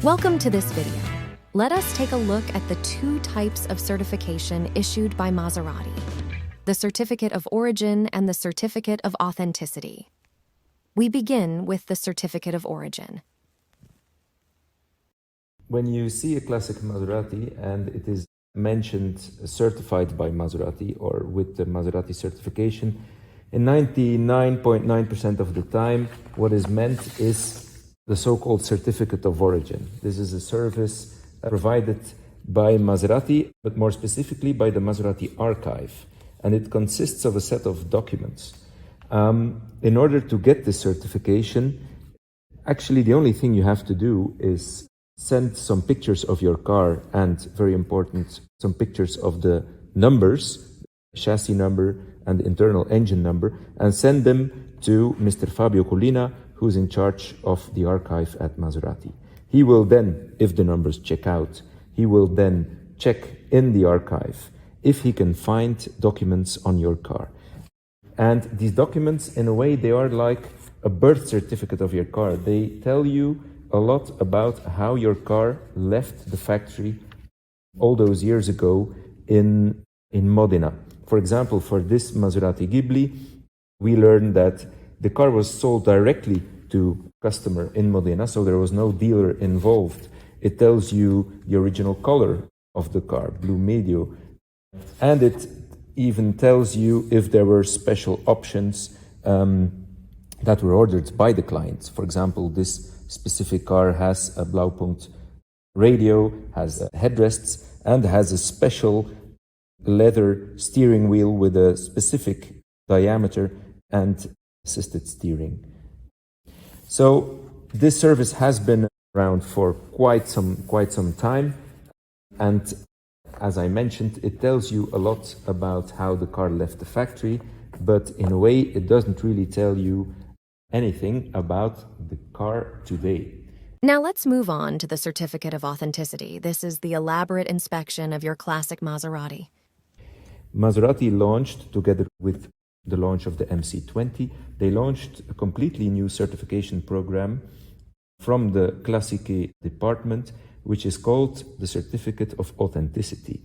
Welcome to this video. Let us take a look at the two types of certification issued by Maserati: the Certificate of Origin and the Certificate of Authenticity. We begin with the Certificate of Origin. When you see a classic Maserati and it is mentioned certified by Maserati or with the Maserati certification, in 99.9% of the time, what is meant is the so-called Certificate of Origin. This is a service provided by Maserati, but more specifically by the Maserati Archive. And it consists of a set of documents. In order to get this certification, actually the only thing you have to do is send some pictures of your car and, very important, some pictures of the numbers, chassis number and internal engine number, and send them to Mr. Fabio Collina, who's in charge of the archive at Maserati. He will then, if the numbers check out, he will then check in the archive if he can find documents on your car. And these documents, in a way, they are like a birth certificate of your car. They tell you a lot about how your car left the factory all those years ago in Modena. For example, for this Maserati Ghibli, we learned that the car was sold directly to customer in Modena, so there was no dealer involved. It tells you the original color of the car, blue Medio, and it even tells you if there were special options that were ordered by the client. For example, this specific car has a Blaupunkt radio, has headrests, and has a special leather steering wheel with a specific diameter and assisted steering. So this service has been around for quite some time, and as I mentioned, it tells you a lot about how the car left the factory, but in a way it doesn't really tell you anything about the car today. Now let's move on to the Certificate of Authenticity. This is the elaborate inspection of your classic Maserati. Maserati launched, together with the launch of the MC20, they launched a completely new certification program from the Classiche department, which is called the Certificate of Authenticity.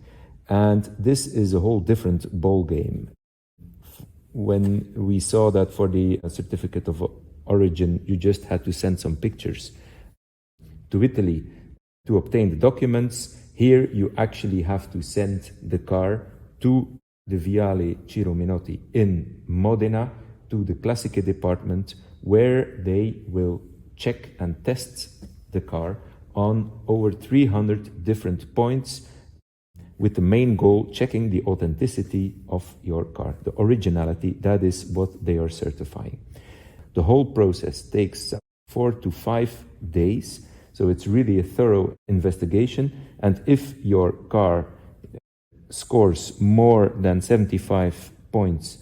And this is a whole different ball game. When we saw that for the Certificate of Origin, you just had to send some pictures to Italy to obtain the documents, here you actually have to send the car to the Viale Ciro Menotti in Modena, to the Classiche department, where they will check and test the car on over 300 different points, with the main goal checking the authenticity of your car, the originality. That is what they are certifying. The whole process takes 4 to 5 days, so it's really a thorough investigation. And if your car scores more than 75 points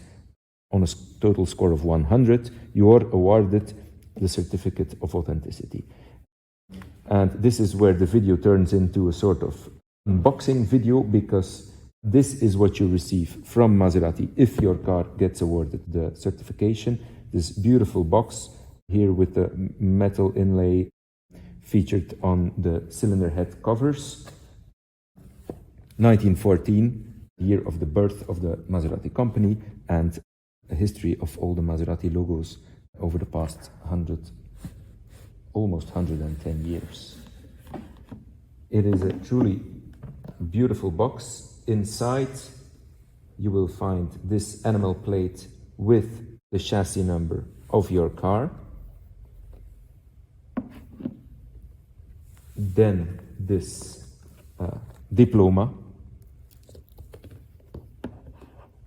on a total score of 100, you are awarded the Certificate of Authenticity. And this is where the video turns into a sort of unboxing video, because this is what you receive from Maserati if your car gets awarded the certification. This beautiful box here with the metal inlay featured on the cylinder head covers. 1914, year of the birth of the Maserati company, and a history of all the Maserati logos over the past almost 110 years. It is a truly beautiful box. Inside you will find this enamel plate with the chassis number of your car. Then this diploma,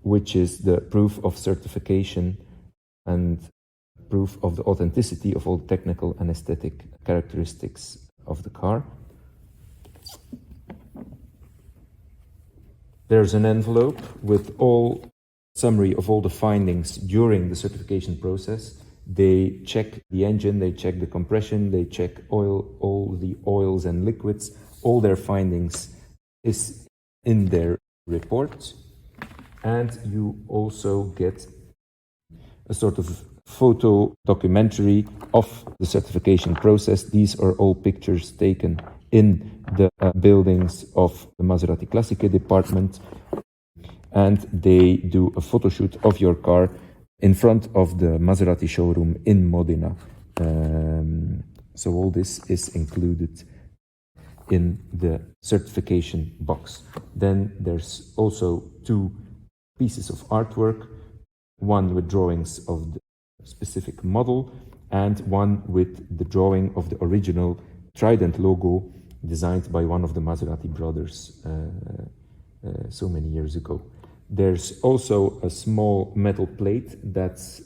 which is the proof of certification and proof of the authenticity of all technical and aesthetic characteristics of the car. There's an envelope with all summary of all the findings during the certification process. They check the engine, they check the compression, they check all the oils and liquids. All their findings is in their report. And you also get a sort of photo documentary of the certification process. These are all pictures taken in the buildings of the Maserati Classiche department, and they do a photo shoot of your car in front of the Maserati showroom in Modena. So all this is included in the certification box. Then there's also two pieces of artwork, one with drawings of the specific model and one with the drawing of the original Trident logo designed by one of the Maserati brothers so many years ago. There's also a small metal plate that's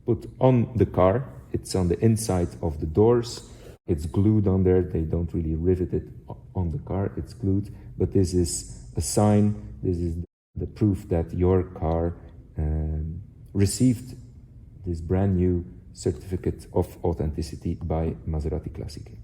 put on the car. It's on the inside of the doors. It's glued on there. They don't really rivet it on the car. It's glued. But this is a sign. This is the proof that your car received this brand new certificate of authenticity by Maserati Classiche.